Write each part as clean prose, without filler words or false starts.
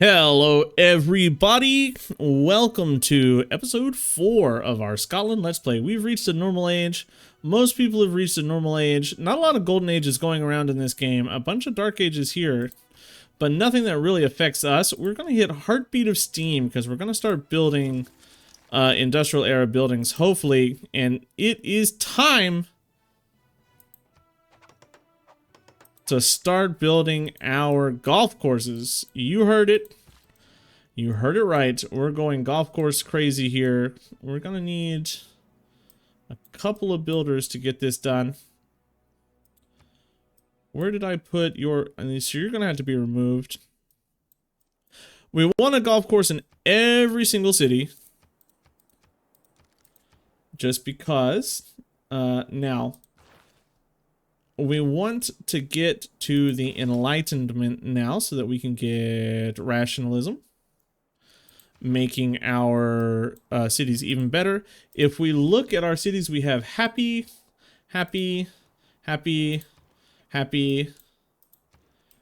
Hello everybody, welcome to episode 4 of our Scotland Let's Play. We've reached a normal age. Most people have reached a normal age. Not a lot of golden ages going around in this game. A bunch of dark ages here, but nothing that really affects us. We're going to hit Heartbeat of Steam because we're going to start building industrial era buildings, hopefully. And it is time to start building our golf courses. You heard it. You heard it right. We're going golf course crazy here. We're gonna need a couple of builders to get this done. Where did I put your... So you're gonna have to be removed. We want a golf course in every single city. Just because. Now... we want to get to the Enlightenment now so that we can get rationalism, making our cities even better. If we look at our cities, we have happy, happy, happy, happy,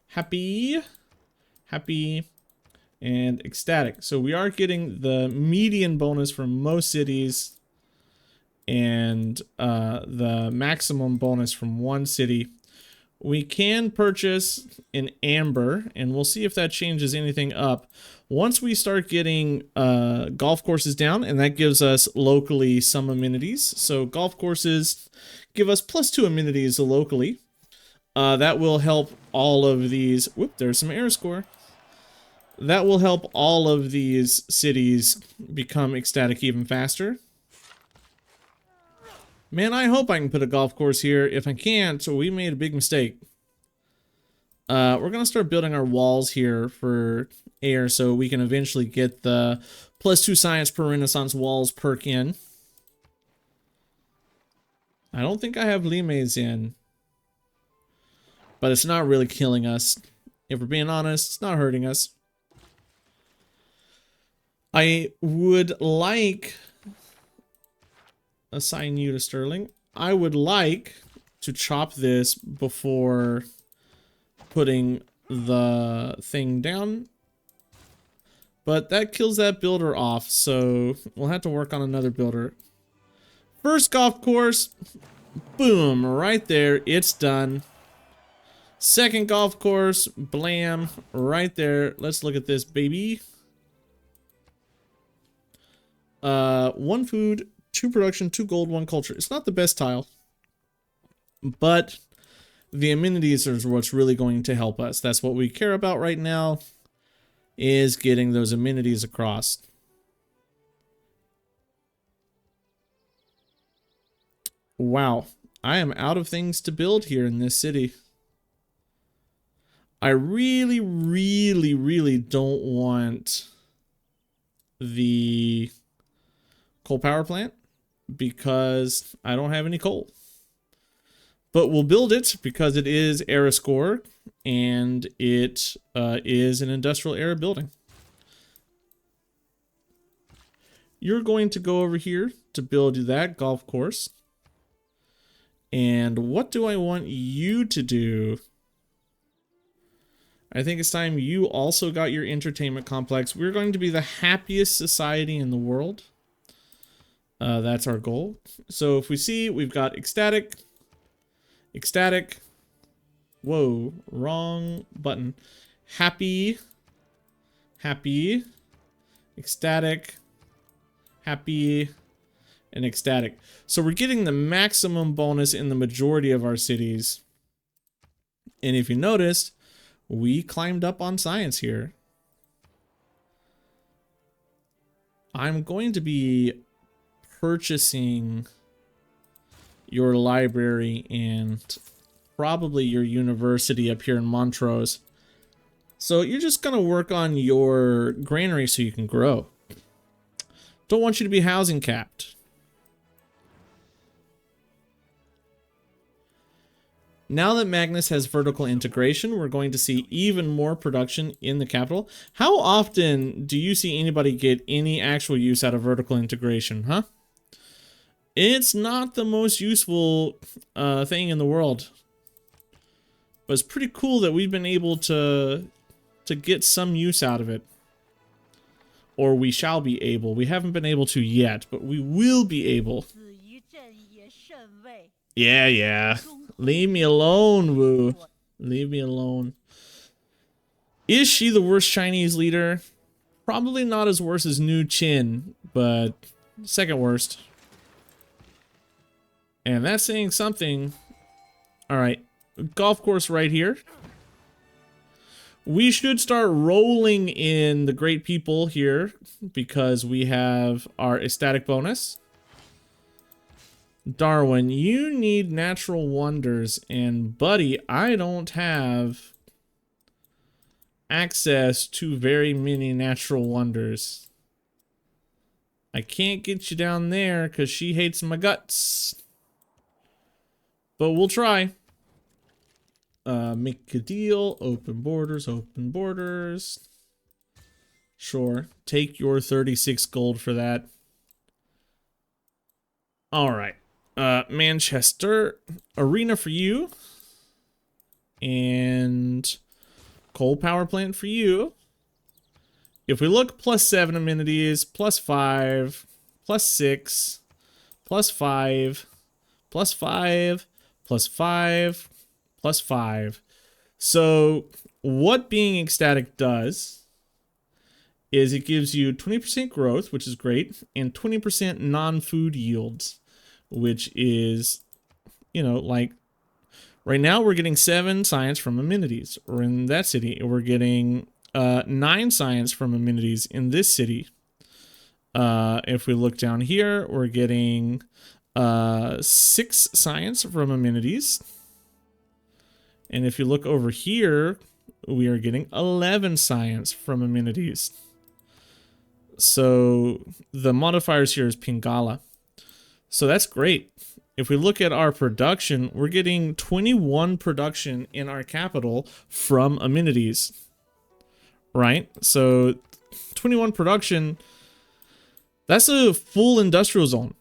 happy, happy, and ecstatic. So we are getting the median bonus from most cities and the maximum bonus from one city. We can purchase an amber, and we'll see if that changes anything up. Once we start getting golf courses down, and that gives us locally some amenities. So golf courses give us +2 amenities locally. That will help all of these. Whoop, there's some air score. That will help all of these cities become ecstatic even faster. Man, I hope I can put a golf course here. If I can't, we made a big mistake. We're going to start building our walls here for air so we can eventually get the +2 science per Renaissance walls perk in. I don't think I have limes in, but it's not really killing us. If we're being honest, it's not hurting us. I would like... assign you to Sterling. I would like to chop this before putting the thing down, but that kills that builder off, so we'll have to work on another builder. First golf course, boom, right there, it's done. Second golf course, blam, right there. Let's look at this, baby. 1 food, 2 production, 2 gold, 1 culture. It's not the best tile, but the amenities are what's really going to help us. That's what we care about right now, is getting those amenities across. Wow, I am out of things to build here in this city. I really, really, really don't want the coal power plant, because I don't have any coal. But we'll build it because it is era score and it is an industrial era building. You're going to go over here to build that golf course. And what do I want you to do? I think it's time you also got your entertainment complex. We're going to be the happiest society in the world. That's our goal. So if we see, we've got ecstatic, ecstatic, whoa, wrong button, happy, happy, ecstatic, happy, and ecstatic. So we're getting the maximum bonus in the majority of our cities. And if you noticed, we climbed up on science here. I'm going to be purchasing your library and probably your university up here in Montrose. So you're just going to work on your granary so you can grow. Don't want you to be housing capped. Now that Magnus has vertical integration, we're going to see even more production in the capital. How often do you see anybody get any actual use out of vertical integration, huh? It's not the most useful thing in the world. But it's pretty cool that we've been able to to get some use out of it. Or we shall be able. We haven't been able to yet, but we will be able. Yeah. Leave me alone, Wu. Leave me alone. Is she the worst Chinese leader? Probably not as worse as Nu Chin, but second worst. And that's saying something. Alright, golf course right here. We should start rolling in the great people here because we have our ecstatic bonus. Darwin, you need natural wonders, and buddy, I don't have access to very many natural wonders. I can't get you down there because she hates my guts. But we'll try. Make a deal. Open borders, open borders. Sure. Take your 36 gold for that. Alright. Manchester. Arena for you. And coal power plant for you. If we look, +7 amenities, +5, +6, +5, +5, +5, +5. So what being ecstatic does is it gives you 20% growth, which is great, and 20% non-food yields, which is, you know, like right now we're getting 7 science from amenities. Or in that city, we're getting 9 science from amenities in this city. If we look down here, we're getting 6 science from amenities. And if you look over here, we are getting 11 science from amenities. So the modifiers here is Pingala. So that's great. If we look at our production, we're getting 21 production in our capital from amenities. Right? So 21 production, that's a full industrial zone.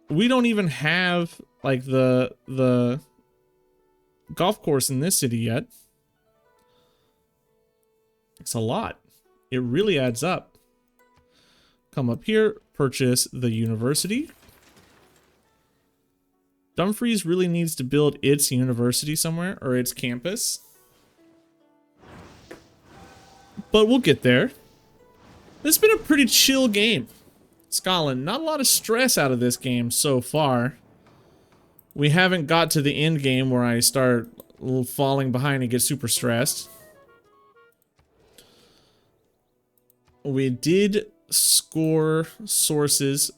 We don't even have like the golf course in this city yet. It's a lot. It really adds up. Come up here, purchase the university. Dumfries really needs to build its university somewhere, or its campus. But we'll get there. It's been a pretty chill game. Scotland, not a lot of stress out of this game so far. We haven't got to the end game where I start falling behind and get super stressed. We did score sources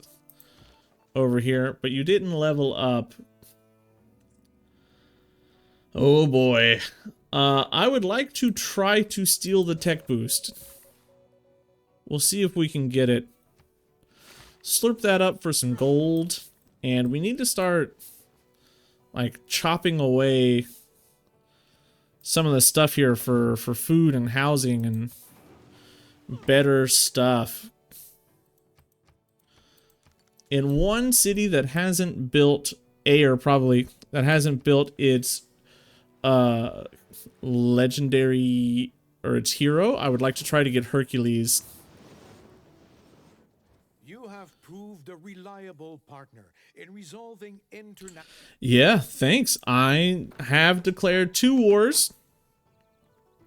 over here, but you didn't level up. Oh boy. I would like to try to steal the tech boost. We'll see if we can get it. Slurp that up for some gold. And we need to start like chopping away some of the stuff here for food and housing and better stuff. In one city that hasn't built that hasn't built its legendary or its hero, I would like to try to get Hercules. You have proved a reliable partner in resolving international. Yeah, thanks. I have declared 2 wars.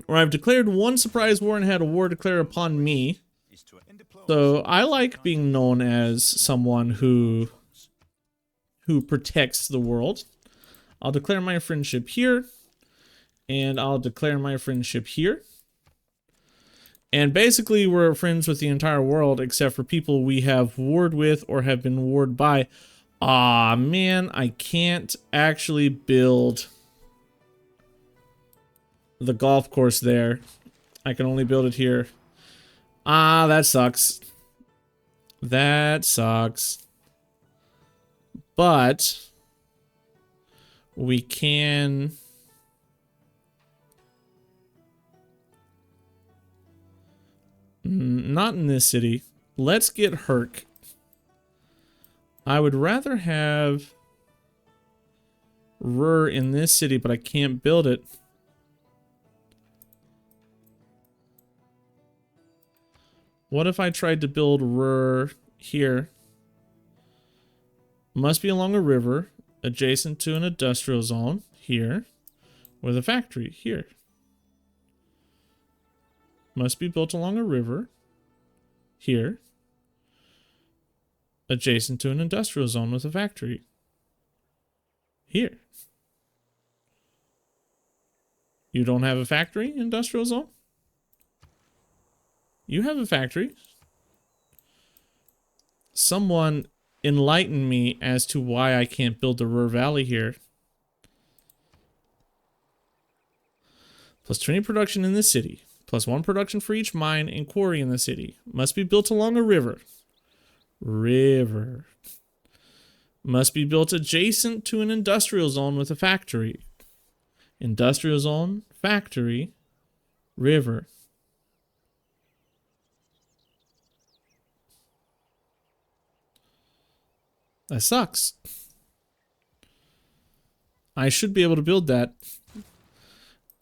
Or I've declared 1 surprise war and had a war declared upon me. So I like being known as someone who protects the world. I'll declare my friendship here. And I'll declare my friendship here. And basically we're friends with the entire world except for people we have warred with or have been warred by. Aw, man, I can't actually build the golf course there. I can only build it here. Ah, that sucks. That sucks. But we can... Not in this city. Let's get Herc. I would rather have Ruhr in this city, but I can't build it. What if I tried to build here? Must be along a river, adjacent to an industrial zone here, with a factory here. Must be built along a river here, adjacent to an industrial zone with a factory here. You don't have a factory industrial zone? You have a factory. Someone enlighten me as to why I can't build the Ruhr Valley here. Plus 20 production in the city. Plus 1 production for each mine and quarry in the city. Must be built along a river. River. Must be built adjacent to an industrial zone with a factory. Industrial zone, factory, river. That sucks. I should be able to build that.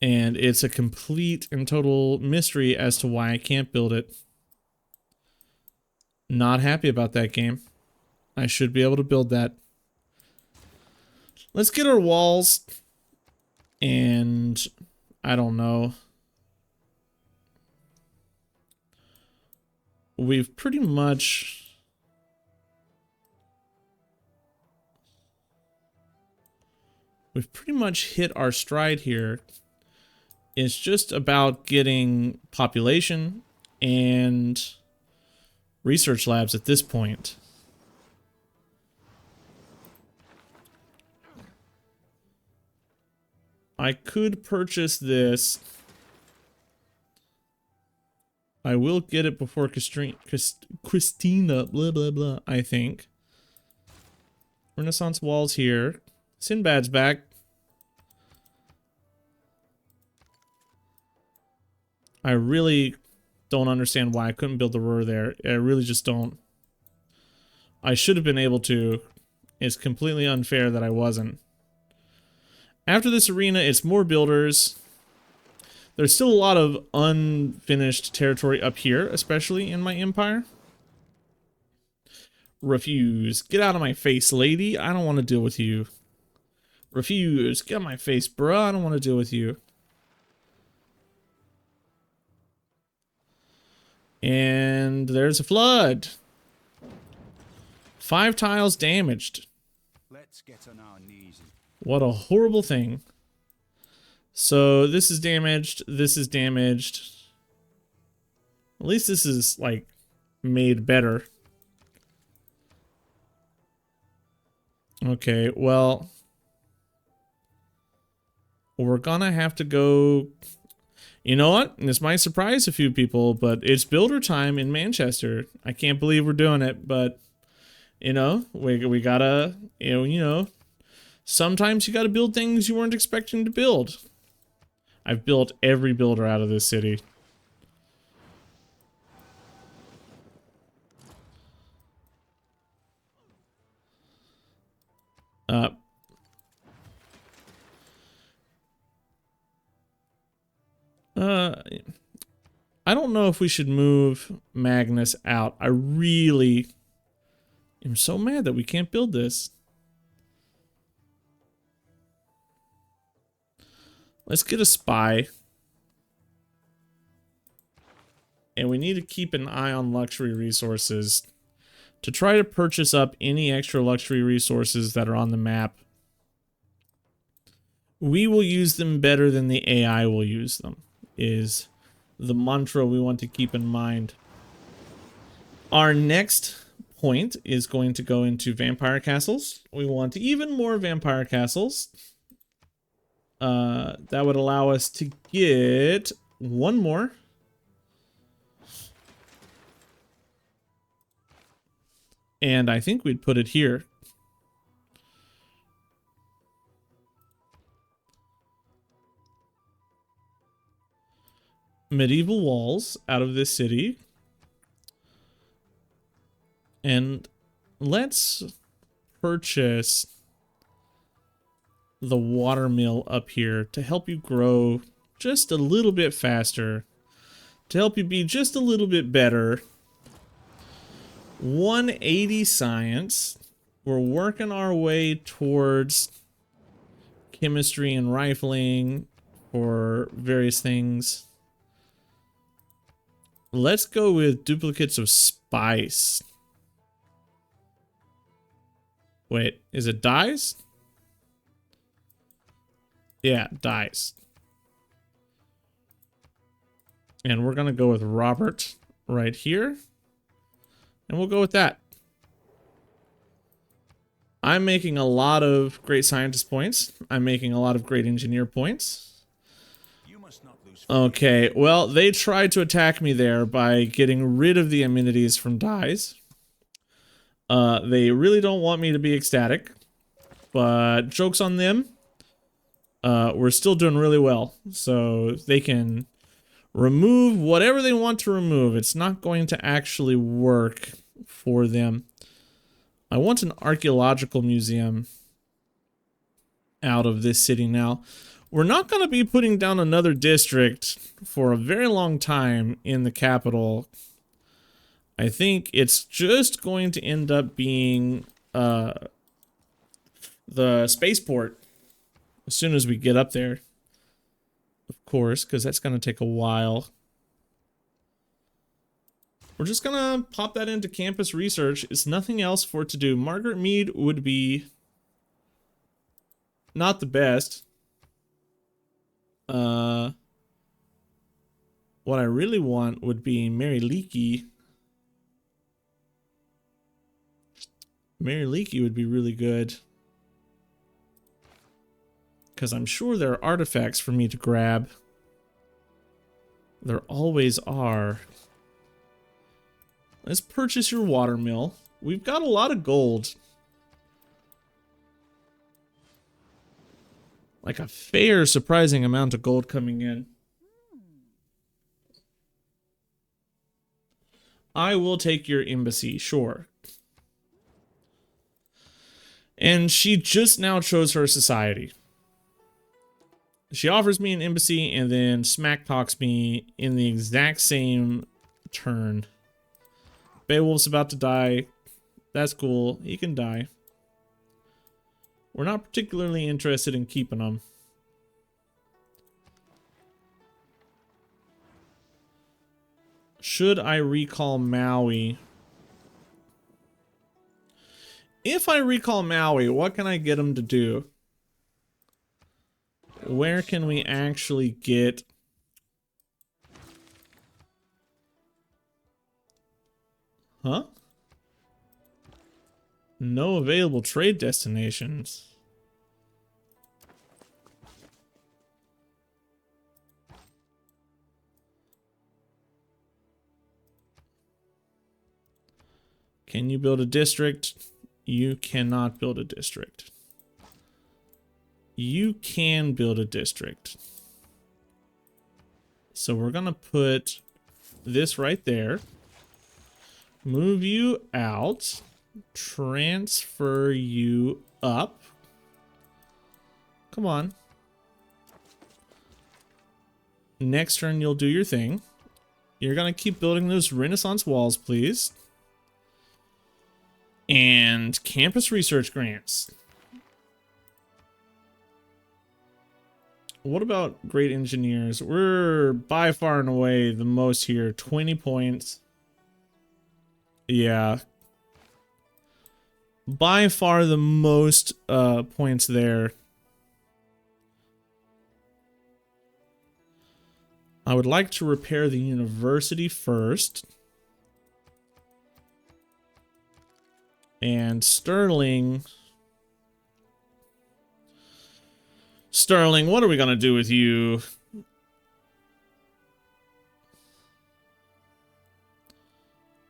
And it's a complete and total mystery as to why I can't build it. Not happy about that game. I should be able to build that. Let's get our walls. And I don't know. We've pretty much hit our stride here. It's just about getting population and research labs at this point. I could purchase this. I will get it before Christina, blah, blah, blah, I think. Renaissance walls here. Sinbad's back. I really don't understand why I couldn't build the Ruhr there. I really just don't. I should have been able to. It's completely unfair that I wasn't. After this arena, it's more builders. There's still a lot of unfinished territory up here, especially in my empire. Refuse. Get out of my face, lady. I don't want to deal with you. Refuse. Get out of my face, bruh. I don't want to deal with you. And there's a flood. 5 tiles damaged. Let's get on our knees. What a horrible thing. So this is damaged. This is damaged. At least this is like made better. Okay, well, we're gonna have to go. You know what? This might surprise a few people, but it's builder time in Manchester. I can't believe we're doing it, but you know, we gotta, you know, sometimes you gotta build things you weren't expecting to build. I've built every builder out of this city. I don't know if we should move Magnus out. I really am so mad that we can't build this. Let's get a spy. And we need to keep an eye on luxury resources to try to purchase up any extra luxury resources that are on the map. We will use them better than the AI will use them, is the mantra we want to keep in mind. Our next point is going to go into vampire castles. We want even more vampire castles. That would allow us to get one more. And I think we'd put it here. Medieval walls out of this city. And let's purchase the watermill up here to help you grow just a little bit faster, to help you be just a little bit better. 180 science. We're working our way towards chemistry and rifling for various things. Let's go with duplicates of spice. Wait, is it dyes? Yeah, dyes. And we're gonna go with Robert right here. And we'll go with that. I'm making a lot of great scientist points. I'm making a lot of great engineer points. You must not lose. Okay, well, they tried to attack me there by getting rid of the amenities from dyes. They really don't want me to be ecstatic, but joke's on them. We're still doing really well, so they can remove whatever they want to remove. It's not going to actually work for them. I want an archaeological museum out of this city now. We're not going to be putting down another district for a very long time in the capital. I think it's just going to end up being the spaceport as soon as we get up there. Of course, because that's going to take a while. We're just going to pop that into campus research. It's nothing else for it to do. Margaret Mead would be not the best. What I really want would be Mary Leakey. Mary Leakey would be really good. Because I'm sure there are artifacts for me to grab. There always are. Let's purchase your watermill. We've got a lot of gold. Like a fair, surprising amount of gold coming in. I will take your embassy, sure. And she just now chose her society. She offers me an embassy and then smack talks me in the exact same turn. Beowulf's about to die. That's cool. He can die. We're not particularly interested in keeping him. Should I recall Maui? If I recall Maui, what can I get him to do? Where can we actually get... Huh? No available trade destinations. Can you build a district? You cannot build a district. You can build a district. So we're gonna put this right there. Move you out. Transfer you up. Come on. Next turn, you'll do your thing. You're gonna keep building those Renaissance walls, please. And campus research grants. What about great engineers? We're by far and away the most here. 20 points. Yeah. By far the most points there. I would like to repair the university first. And Sterling, what are we gonna do with you?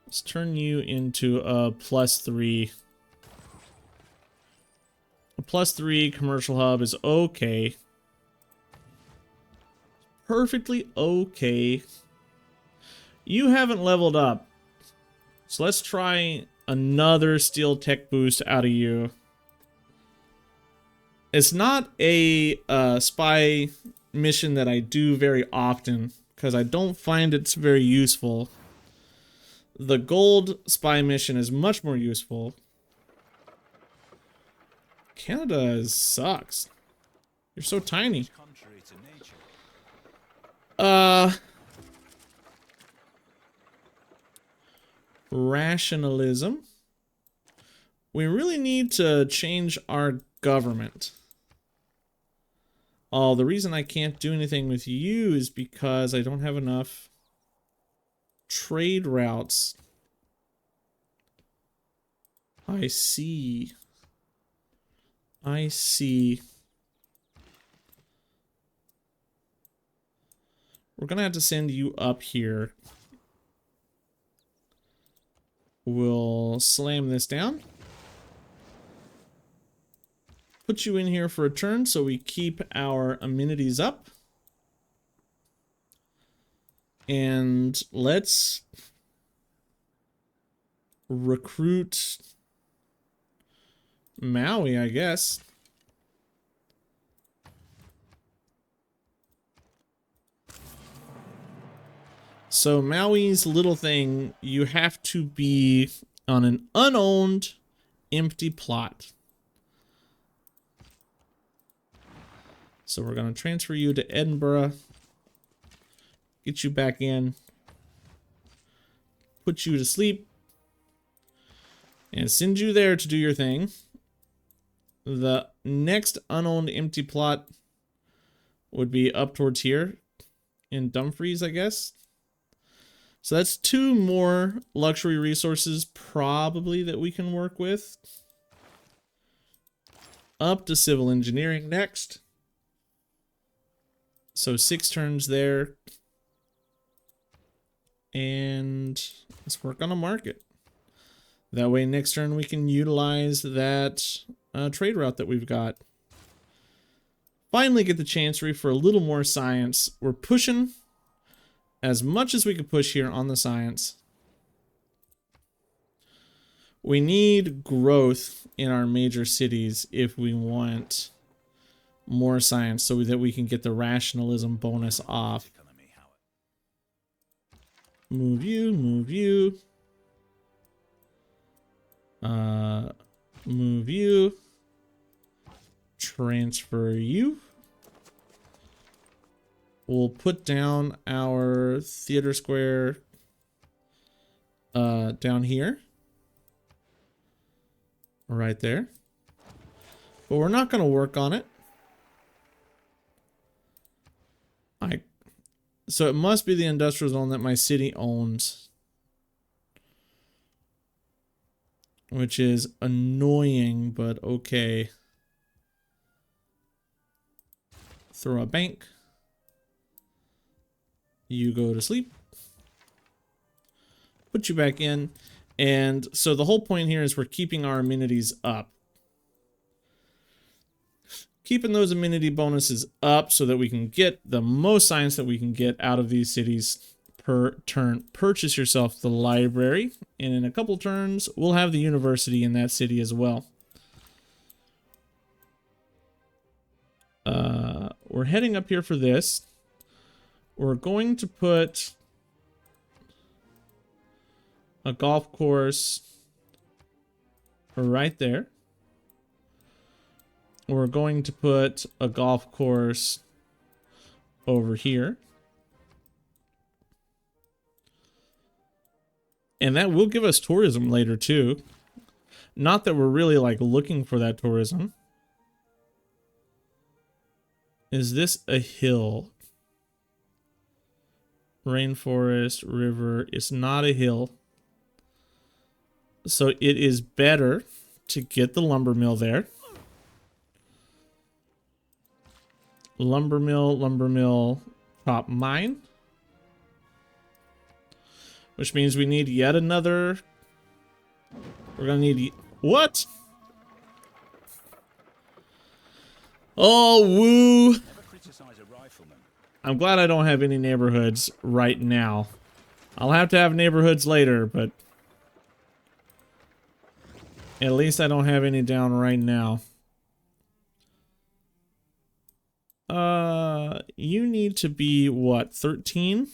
Let's turn you into a +3. A +3 commercial hub is okay. Perfectly okay. You haven't leveled up. So let's try another steel tech boost out of you. It's not a spy mission that I do very often because I don't find it's very useful. The gold spy mission is much more useful. Canada sucks. You're so tiny. Contrary to nature. Rationalism. We really need to change our government. Oh, the reason I can't do anything with you is because I don't have enough trade routes. I see. I see. We're gonna have to send you up here. We'll slam this down. Put you in here for a turn so we keep our amenities up. And let's recruit Maui, I guess. So Maui's little thing, you have to be on an unowned, empty plot. So we're going to transfer you to Edinburgh. Get you back in. Put you to sleep. And send you there to do your thing. The next unowned empty plot would be up towards here in Dumfries, I guess. So that's 2 more luxury resources probably that we can work with. Up to civil engineering next. So 6 turns there. And let's work on a market. That way next turn we can utilize that trade route that we've got. Finally get the chancery for a little more science. We're pushing as much as we could push here on the science. We need growth in our major cities if we want more science so that we can get the rationalism bonus off. Move you, move you. Move you. Transfer you. We'll put down our theater square down here. Right there. But we're not going to work on it. So it must be the industrial zone that my city owns. Which is annoying, but okay. Throw a bank. You go to sleep. Put you back in. And so the whole point here is we're keeping our amenities up. Keeping those amenity bonuses up so that we can get the most science that we can get out of these cities per turn. Purchase yourself the library, and in a couple turns we'll have the university in that city as well. We're heading up here for this. We're going to put a golf course right there. We're going to put a golf course over here. And that will give us tourism later too. Not that we're really like looking for that tourism. Is this a hill? Rainforest, river. It's not a hill. So it is better to get the lumber mill there. Lumber mill, top mine. Which means we need yet another. We're gonna need. What? Oh, woo. Never criticize a rifleman. I'm glad I don't have any neighborhoods right now. I'll have to have neighborhoods later, but at least I don't have any down right now. You need to be what, 13?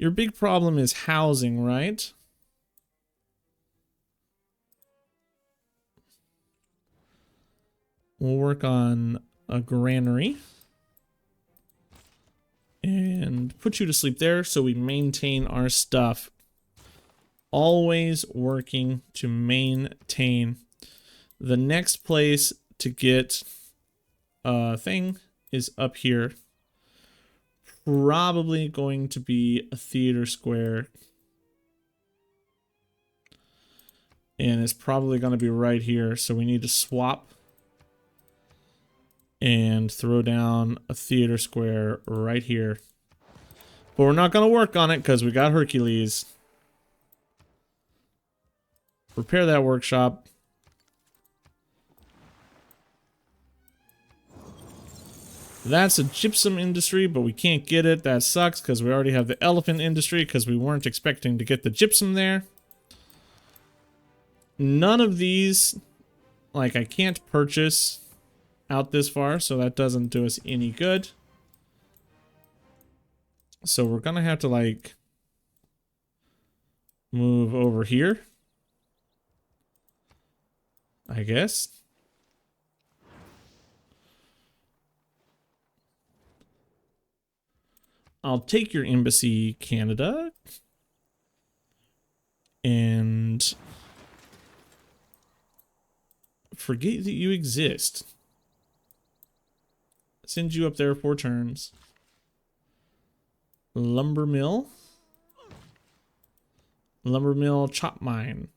Your big problem is housing, right? We'll work on a granary. And put you to sleep there so we maintain our stuff. Always working to maintain. The next place to get a thing is up here. Probably going to be a theater square. And it's probably going to be right here. So we need to swap and throw down a theater square right here. But we're not going to work on it because we got Hercules. Repair that workshop. That's a gypsum industry, but we can't get it. That sucks because we already have the elephant industry because we weren't expecting to get the gypsum there. None of these, like, I can't purchase out this far, so that doesn't do us any good. So we're gonna have to, like, move over here, I guess. I'll take your embassy, Canada, and forget that you exist. Send you up there 4 turns. Lumber mill. Lumber mill, chop mine.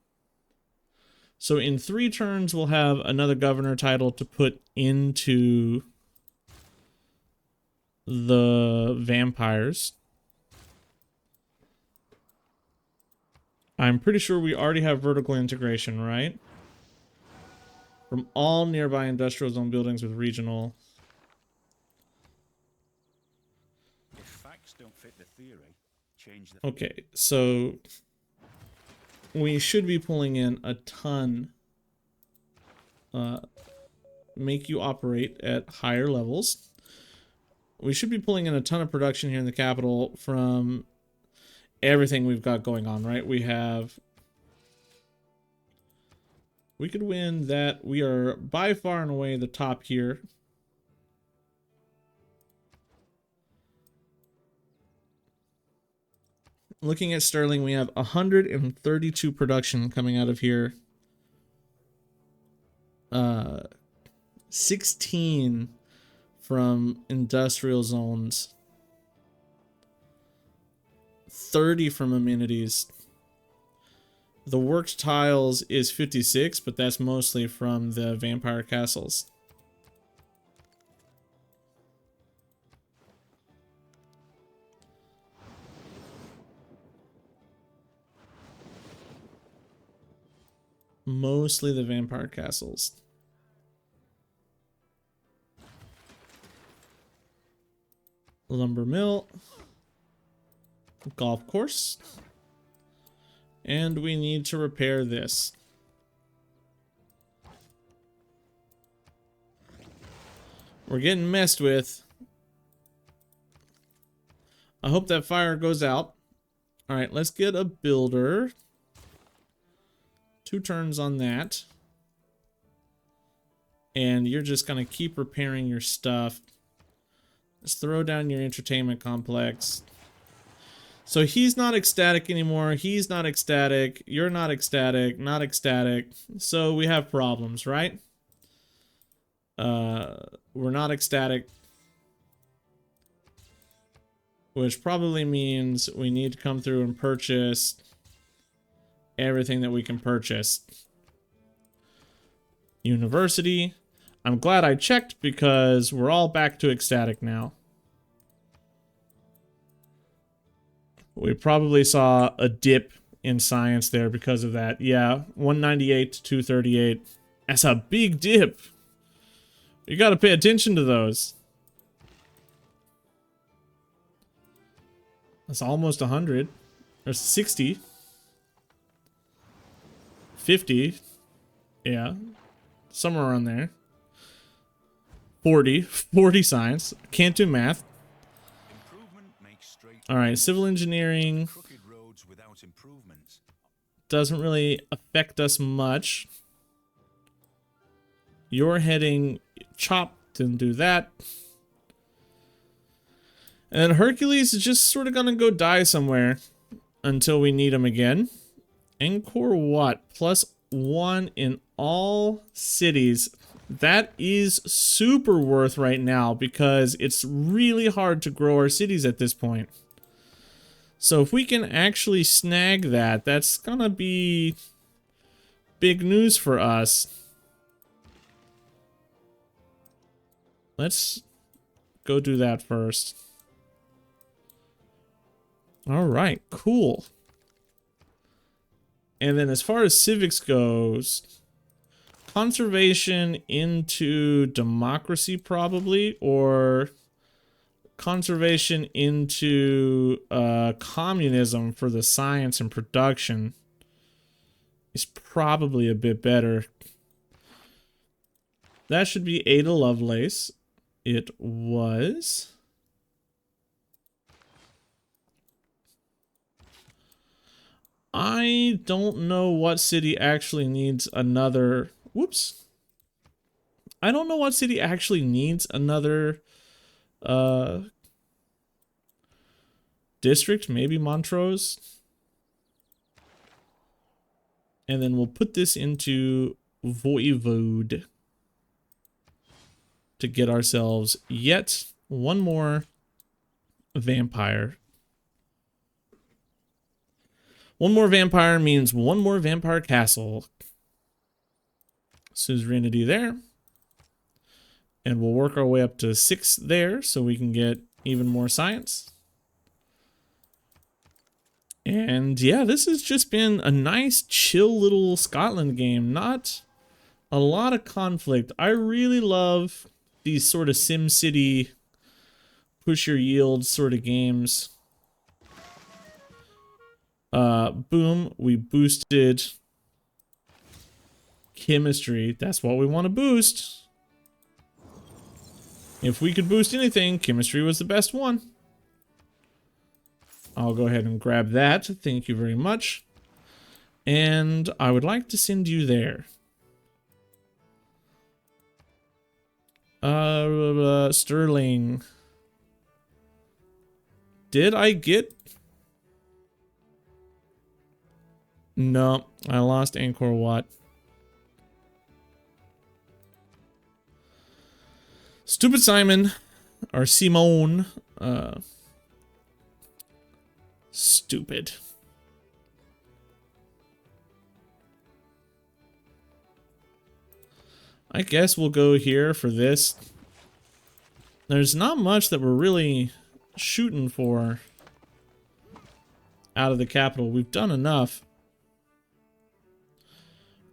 So in 3 turns, we'll have another governor title to put into the vampires. I'm pretty sure we already have vertical integration, right? From all nearby industrial zone buildings with regional. If facts don't fit the theory, change the... Okay, so we should be pulling in a ton. Make you operate at higher levels. We should be pulling in a ton of production here in the capital from everything we've got going on, right? We could win that. We are by far and away the top here. Looking at Sterling, we have 132 production coming out of here. 16 from industrial zones. 30 from amenities. The worked tiles is 56, but that's mostly from the vampire castles. Mostly the vampire castles. Lumber mill. Golf course. And we need to repair this. We're getting messed with. I hope that fire goes out. All right, let's get a builder. 2 turns on that. And you're just going to keep repairing your stuff. Let's throw down your entertainment complex. So he's not ecstatic anymore. He's not ecstatic. You're not ecstatic. Not ecstatic. So we have problems, right? We're not ecstatic. Which probably means we need to come through and purchase everything that we can purchase. University. I'm glad I checked because we're all back to ecstatic now. We probably saw a dip in science there because of that. Yeah, 198 to 238. That's a big dip. You got to pay attention to those. That's almost 100. Or 60. 50. Yeah. Somewhere around there. 40 science. Can't do math. Improvement makes straight All right, civil engineering Crooked roads without improvements. doesn't really affect us much. You're heading chop, didn't do that. And Hercules is just sort of gonna go die somewhere until we need him again. Angkor Wat, +1 in all cities. That is super worth right now because it's really hard to grow our cities at this point. So if we can actually snag that, that's gonna be big news for us. Let's go do that first. All right, cool. And then as far as civics goes, conservation into democracy probably, or conservation into communism for the science and production is probably a bit better. That should be Ada Lovelace. It was. I don't know what city actually needs another. Whoops. I don't know what city actually needs another district. Maybe Montrose. And then we'll put this into Voivode to get ourselves yet one more vampire. One more vampire means one more vampire castle. Suzerainty there. And we'll work our way up to 6 there so we can get even more science. And yeah, this has just been a nice, chill little Scotland game. Not a lot of conflict. I really love these sort of SimCity push your yield sort of games. Boom, we boosted chemistry. That's what we want to boost. If we could boost anything, chemistry was the best one. I'll go ahead and grab that. Thank you very much. And I would like to send you there. Sterling. Did I get... No, I lost Angkor Wat. Stupid Simon, or Simone, stupid. I guess we'll go here for this. There's not much that we're really shooting for out of the capital. We've done enough.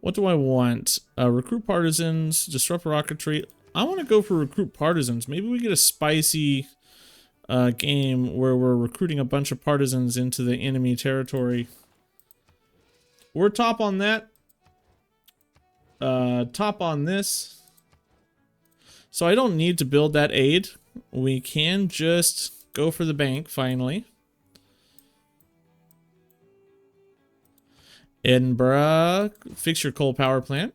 What do I want? Recruit partisans, disrupt rocketry. I want to go for recruit partisans. Maybe we get a spicy game where we're recruiting a bunch of partisans into the enemy territory. We're top on that. Top on this. So I don't need to build that aid. We can just go for the bank finally. Edinburgh, fix your coal power plant.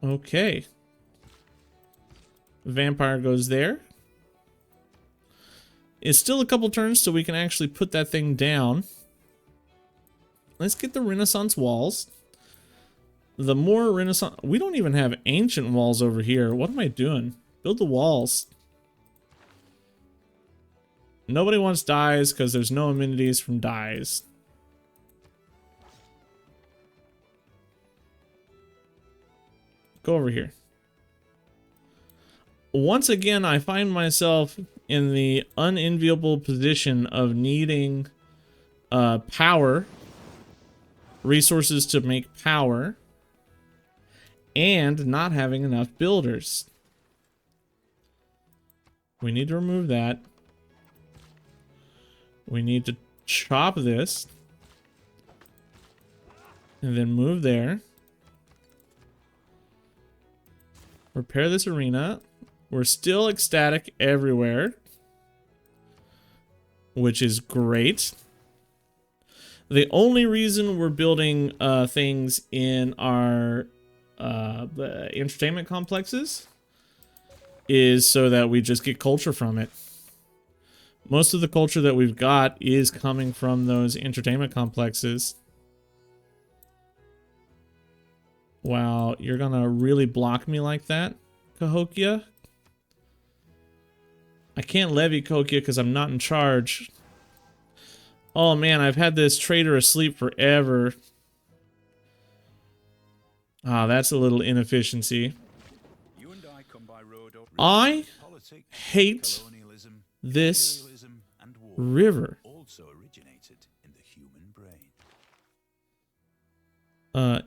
Okay. Vampire goes there. It's still a couple turns so we can actually put that thing down. Let's get the Renaissance walls. The more Renaissance... We don't even have ancient walls over here. What am I doing? Build the walls. Nobody wants dyes because there's no amenities from dyes. Go over here. Once again, I find myself in the unenviable position of needing power, resources to make power, and not having enough builders. We need to remove that. We need to chop this. And then move there. Repair this arena. We're still ecstatic everywhere, which is great. The only reason we're building things in our the entertainment complexes is so that we just get culture from it. Most of the culture that we've got is coming from those entertainment complexes. Wow, you're gonna really block me like that, Cahokia? I can't levy Cahokia because I'm not in charge. Oh man, I've had this trader asleep forever. Ah, that's a little inefficiency. You and I come by road or I politics, hate colonialism, this imperialism, and war river. also originated in the human brain.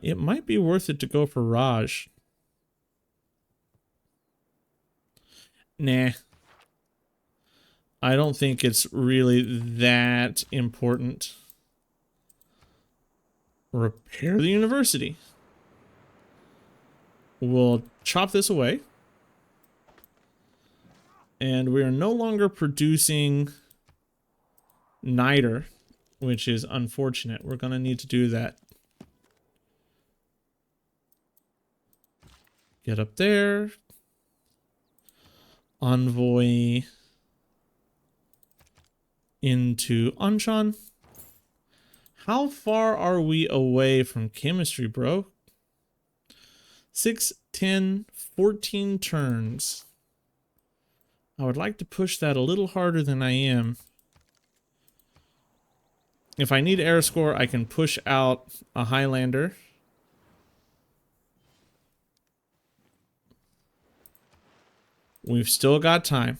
It might be worth it to go for Raj. Nah. I don't think it's really that important. Repair the university. We'll chop this away. And we are no longer producing niter, which is unfortunate. We're going to need to do that. Get up there. Envoy into Anshan. How far are we away from chemistry, bro? 6, 10, 14 turns. I would like to push that a little harder than I am. If I need air score, I can push out a Highlander. We've still got time.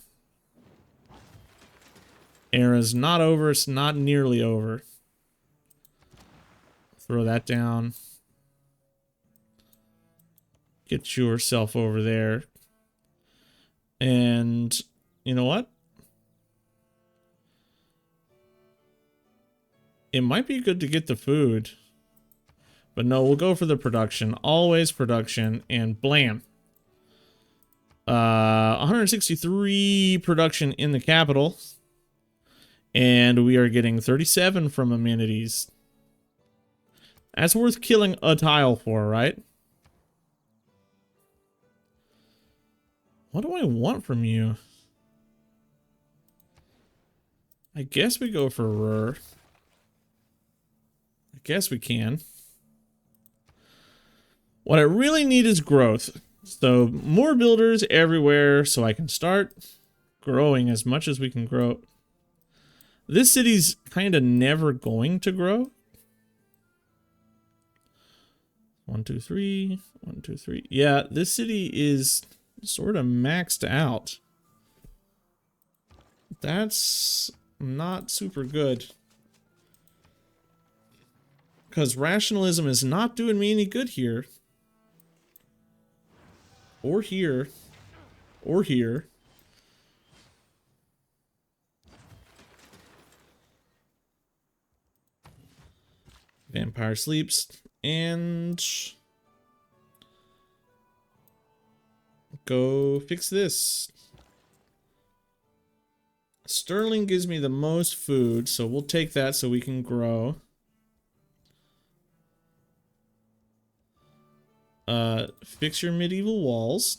Era's not over. It's not nearly over. Throw that down. Get yourself over there. And you know what? It might be good to get the food. But no, we'll go for the production. Always production. And blam. 163 production in the capital. And we are getting 37 from amenities. That's worth killing a tile for, right? What do I want from you? I guess we go for Rur. I guess we can. What I really need is growth. So more builders everywhere so I can start growing as much as we can grow. This city's kind of never going to grow. 1, 2, 3. 1, 2, 3. Yeah, this city is sort of maxed out. That's not super good. Because rationalism is not doing me any good here. Or here. Or here. Vampire sleeps. And go fix this. Sterling gives me the most food, so we'll take that so we can grow. Fix your medieval walls.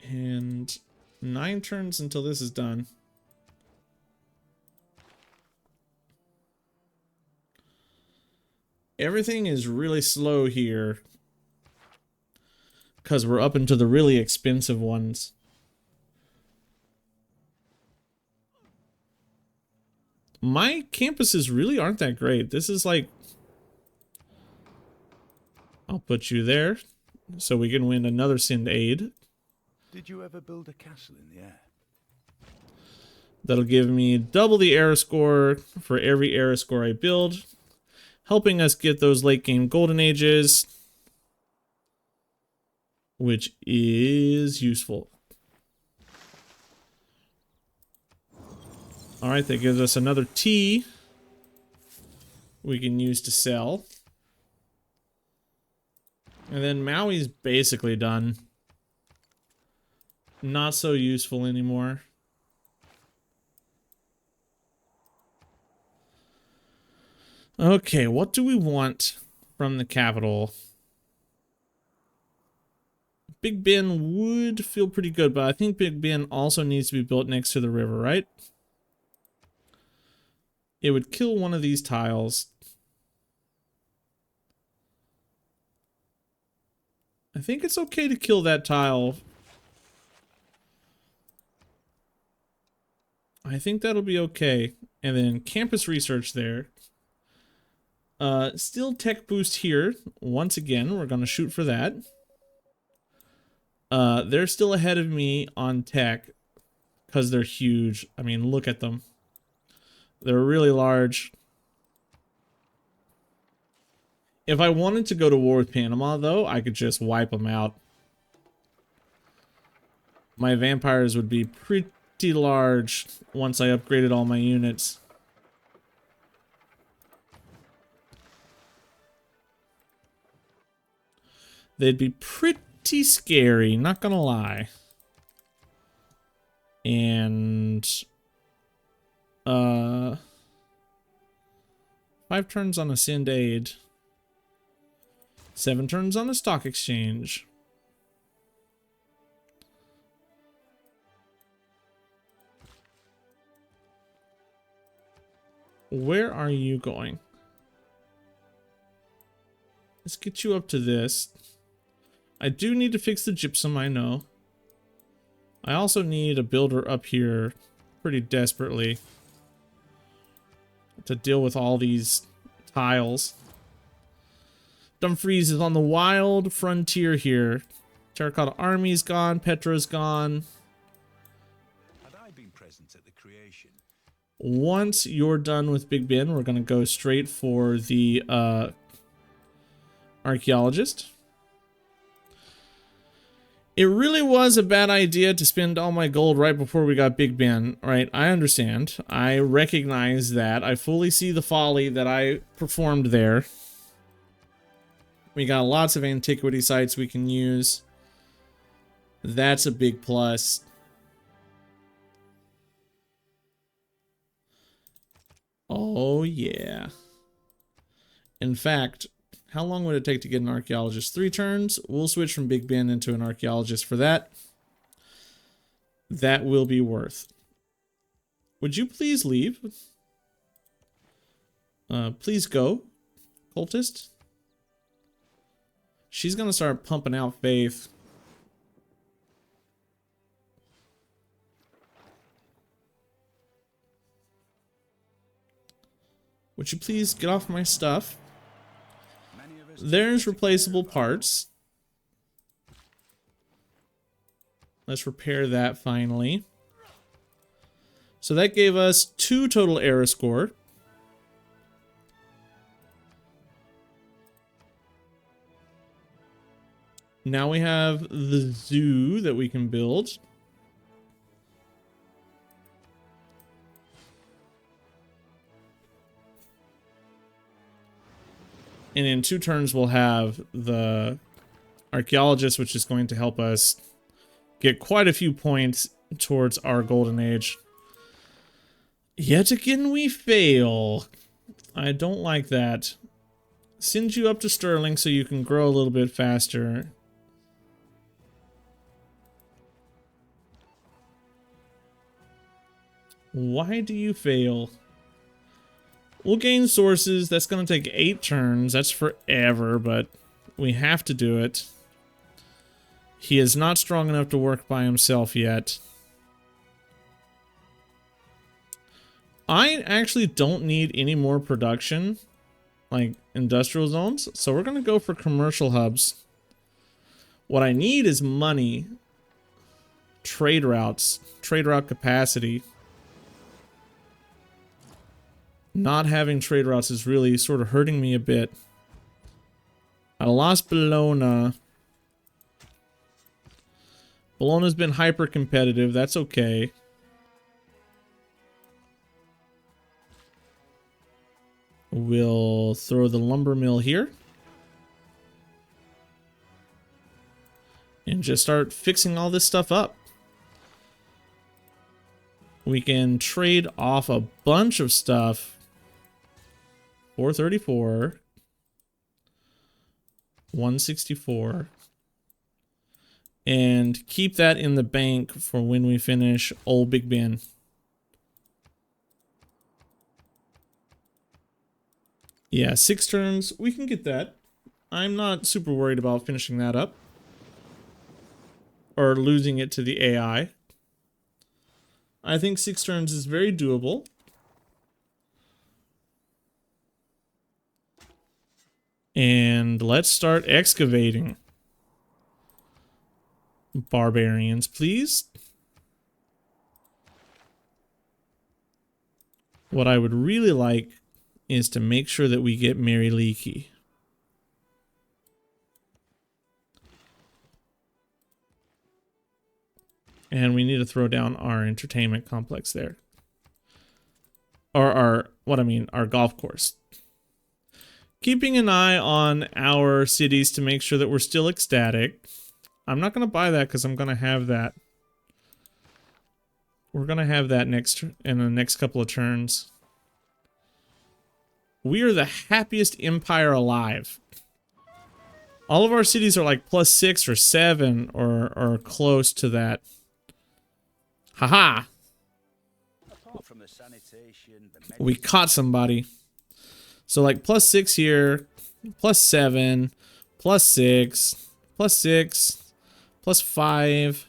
And 9 turns until this is done. Everything is really slow here. Because we're up into the really expensive ones. My campuses really aren't that great. This is like... I'll put you there. So we can win another Sind aid. Did you ever build a castle in the air? That'll give me double the era score for every era score I build. Helping us get those late game golden ages. Which is useful. Alright, that gives us another T we can use to sell. And then Maui's basically done. Not so useful anymore. Okay, what do we want from the capital? Big Ben would feel pretty good, but I think Big Ben also needs to be built next to the river, right? It would kill one of these tiles. I think it's okay to kill that tile. I think that'll be okay. And then campus research there. Still tech boost here. Once again, we're going to shoot for that. They're still ahead of me on tech because they're huge. I mean, look at them. They're really large. If I wanted to go to war with Panama, though, I could just wipe them out. My vampires would be pretty large once I upgraded all my units. They'd be pretty scary, not gonna lie. And 5 turns on a Send Aid. 7 turns on a stock exchange. Where are you going? Let's get you up to this. I do need to fix the gypsum, I know. I also need a builder up here pretty desperately to deal with all these tiles. Dumfries is on the wild frontier here. Terracotta Army's gone, Petra's gone. Had I been present at the creation? Once you're done with Big Ben, we're going to go straight for the archaeologist. It really was a bad idea to spend all my gold right before we got Big Ben, right? I understand. I recognize that. I fully see the folly that I performed there. We got lots of antiquity sites we can use. That's a big plus. Oh, yeah. In fact, how long would it take to get an archaeologist? 3 turns. We'll switch from Big Ben into an archaeologist for that. That will be worth. Would you please leave? Please go, cultist. She's gonna start pumping out faith. Would you please get off my stuff? There's replaceable parts. Let's repair that finally. So that gave us 2 total era score. Now we have the zoo that we can build. And in 2 turns, we'll have the archaeologist, which is going to help us get quite a few points towards our golden age. Yet again, we fail. I don't like that. Send you up to Sterling so you can grow a little bit faster. Why do you fail? We'll gain sources. That's going to take 8 turns. That's forever, but we have to do it. He is not strong enough to work by himself yet. I actually don't need any more production, like industrial zones, so we're going to go for commercial hubs. What I need is money, trade routes, trade route capacity. Not having trade routes is really sort of hurting me a bit. I lost Bologna. Bologna's been hyper competitive. That's okay. We'll throw the lumber mill here. and just start fixing all this stuff up. We can trade off a bunch of stuff. 434. 164. And keep that in the bank for when we finish Old Big Ben. Yeah, 6 turns. We can get that. I'm not super worried about finishing that up. Or losing it to the AI. I think 6 turns is very doable. And let's start excavating. Barbarians, please. What I would really like is to make sure that we get Mary Leakey. And we need to throw down our entertainment complex there. Or our golf course. Keeping an eye on our cities to make sure that we're still ecstatic. I'm not going to buy that because I'm going to have that. We're going to have that in the next couple of turns. We are the happiest empire alive. All of our cities are like +6 or 7 or close to that. Haha! Apart from the sanitation, the We caught somebody. So like +6 here, +7, +6, +6, +5,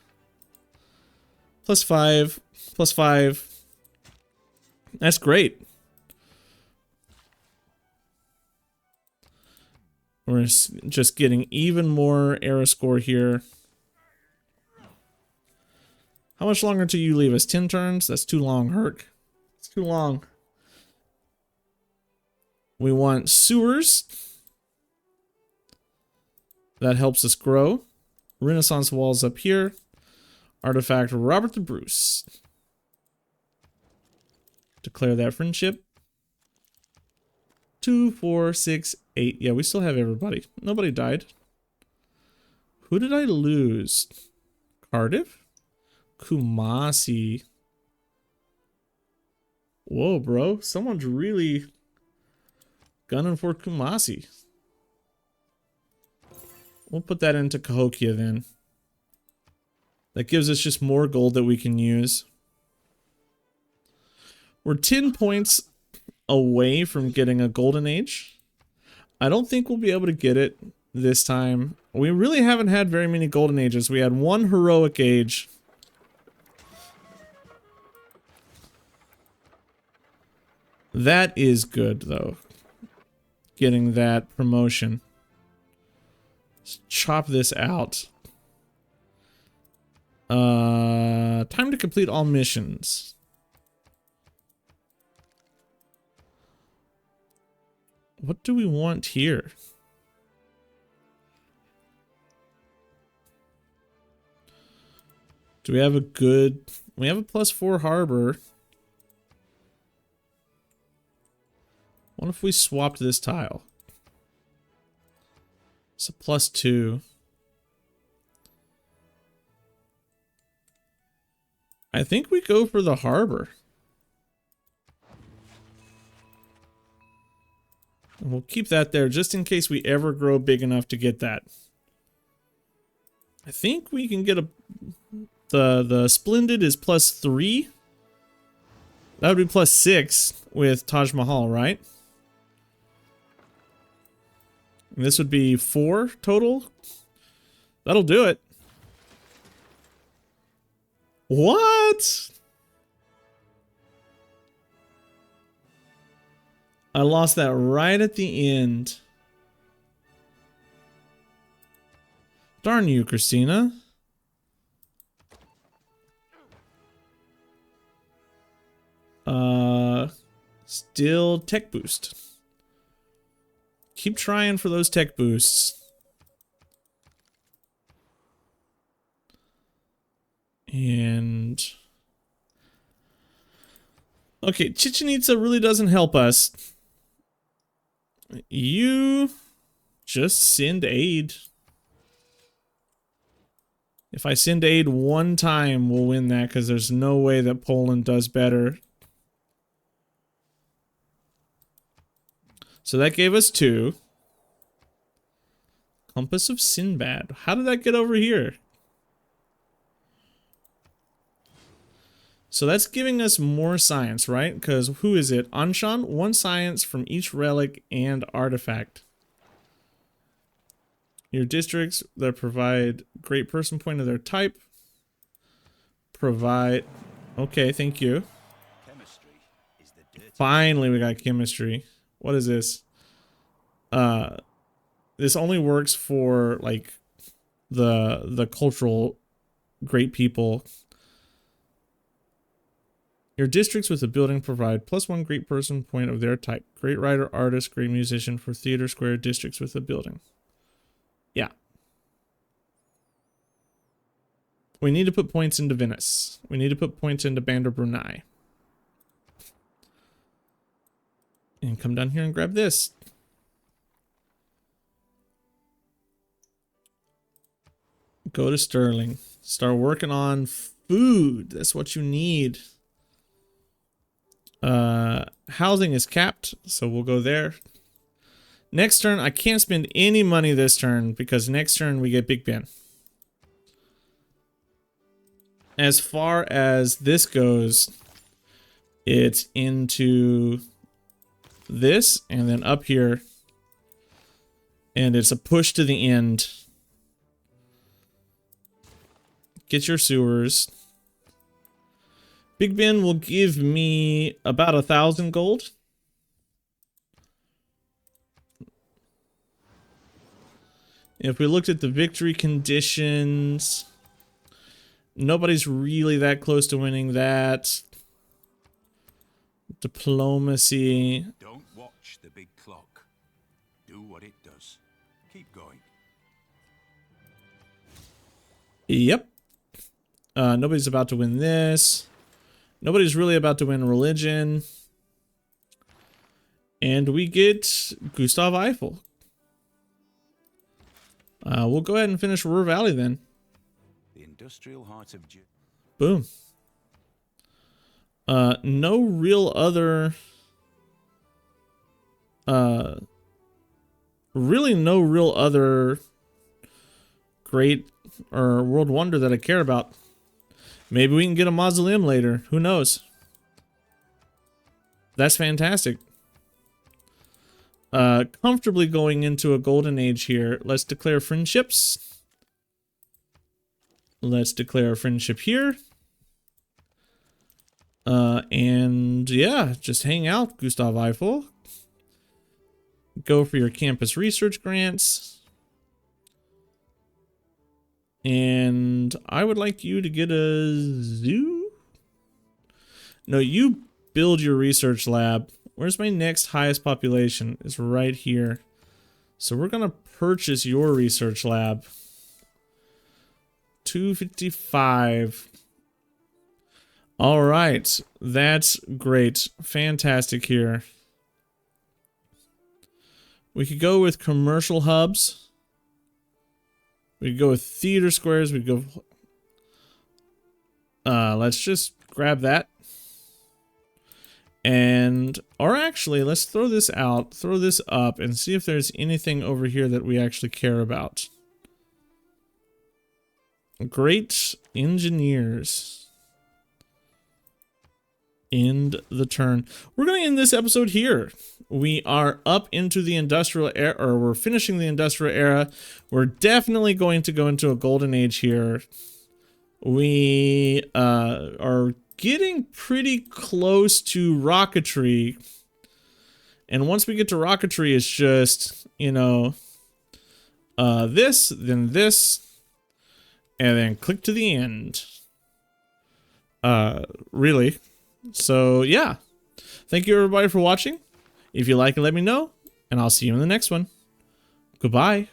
+5, +5. That's great. We're just getting even more era score here. How much longer till you leave us? 10 turns? That's too long, Herc. It's too long. We want sewers. That helps us grow. Renaissance walls up here. Artifact Robert the Bruce. Declare that friendship. 2, 4, 6, 8. Yeah, we still have everybody. Nobody died. Who did I lose? Cardiff? Kumasi. Whoa, bro. Someone's really gunning for Kumasi. We'll put that into Cahokia then. That gives us just more gold that we can use. We're 10 points away from getting a golden age. I don't think we'll be able to get it this time. We really haven't had very many golden ages. We had one heroic age. That is good though. Getting that promotion. Let's chop this out. Time to complete all missions. What do we want here? Do we have a good... We have a +4 harbor. What if we swapped this tile? It's a +2. I think we go for the harbor. And we'll keep that there just in case we ever grow big enough to get that. I think we can get a... The Splendid is +3. That would be +6 with Taj Mahal, right? And this would be 4 total. That'll do it. What? I lost that right at the end. Darn you, Christina. Still tech boost. Keep trying for those tech boosts. And... okay, Chichen Itza really doesn't help us. You just send aid. If I send aid one time, we'll win that because there's no way that Poland does better. So that gave us 2. Compass of Sinbad. How did that get over here? So that's giving us more science, right? Because who is it? Anshan, 1 science from each relic and artifact. Your districts that provide great person point of their type. Provide... Okay, thank you. Chemistry is the dirty. Finally, we got chemistry. What is this? This only works for, like, the cultural great people. Your districts with a building provide +1 great person point of their type. Great writer, artist, great musician for theater square districts with a building. Yeah. We need to put points into Venice. We need to put points into Bandar Brunei. And come down here and grab this. Go to Sterling. Start working on food. That's what you need. Housing is capped, so we'll go there. Next turn, I can't spend any money this turn because next turn we get Big Ben. As far as this goes, it's into this and then up here. And it's a push to the end. Get your sewers. Big Ben will give me about 1,000 gold. If we looked at the victory conditions, nobody's really that close to winning that. Diplomacy. Don't watch the big clock. Do what it does. Keep going. Yep. Nobody's about to win this. Nobody's really about to win religion. And we get Gustav Eiffel. We'll go ahead and finish Ruhr Valley then. The industrial heart of Boom. No real other... really no real other great or world wonder that I care about. Maybe we can get a mausoleum later. Who knows? That's fantastic. Comfortably going into a golden age here. Let's declare friendships. Let's declare a friendship here. And yeah, just hang out, Gustav Eiffel. Go for your campus research grants. And I would like you to get a zoo. No, you build your research lab. Where's my next highest population? It's right here. So we're going to purchase your research lab. 255. All right. That's great. Fantastic here. We could go with commercial hubs. We could go with theater squares. We'd go... let's just grab that. And... Or actually, let's throw this out. Throw this up and see if there's anything over here that we actually care about. Great engineers. End the turn. We're going to end this episode here. We are up into the industrial era, or we're finishing the industrial era. We're definitely going to go into a golden age here. We are getting pretty close to rocketry. And once we get to rocketry, it's just, you know, this, then this, and then click to the end. Really. So, yeah. Thank you, everybody, for watching. If you like it, let me know, and I'll see you in the next one. Goodbye.